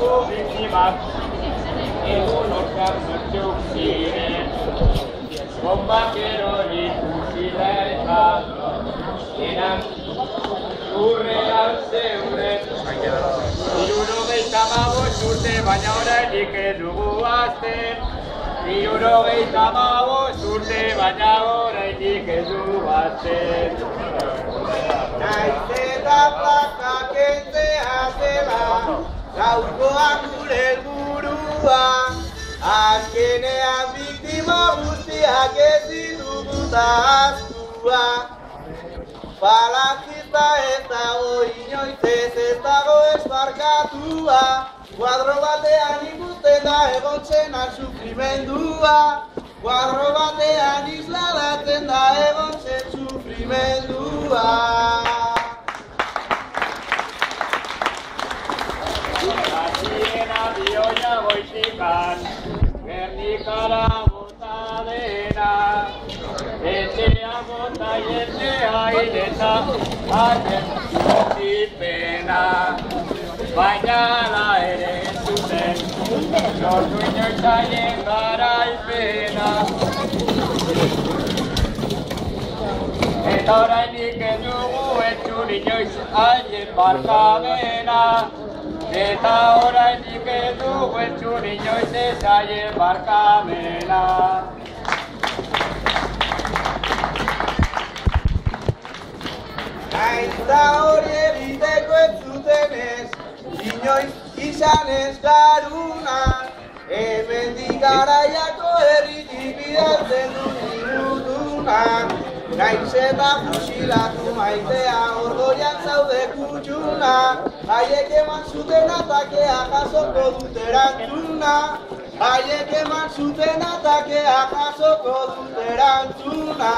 Horrelako biktimak egun hortan zertxuk ziren. Bombak erori fusila eta eran urrean zeuden. 75 urte baina oraindik ez dugu hazten. 75 urte baina oraindik ez dugu hazten. Naiz eta plaka kentzea zela, gaurkoak gure helburua. Azkenean biktima guztiak ez dituguta ahaztua. Falangista ez dago inoiz ez dago esparkatua. Kuadro batean ikusten da egontzenan sufrimendua. Kuadro batean isladatzen da egontzen sufrimendua. Hasieran abioia goizikan, Gernikara bota dena. Etxea bota jendea hileta, haten zutipena. Baina ala ere ez zuten, lortu inoiz haien garaipena. Eta oraindik ez dugu entzun inoiz haien barkamena. Eta oraindik ez dugu entzun inoiz ez haien barkamena. Naiz da hori egiteko ez zutenez, inoiz izan ez garuna. Hemendik garaiako herritik bidaltzen du minutuna. Naiz eta fusilatu maitea orgoian zaude kutxuna. Haiek eman zuten atakea jasoko dut erantzuna. Haiek eman zuten atakea jasoko dut erantzuna.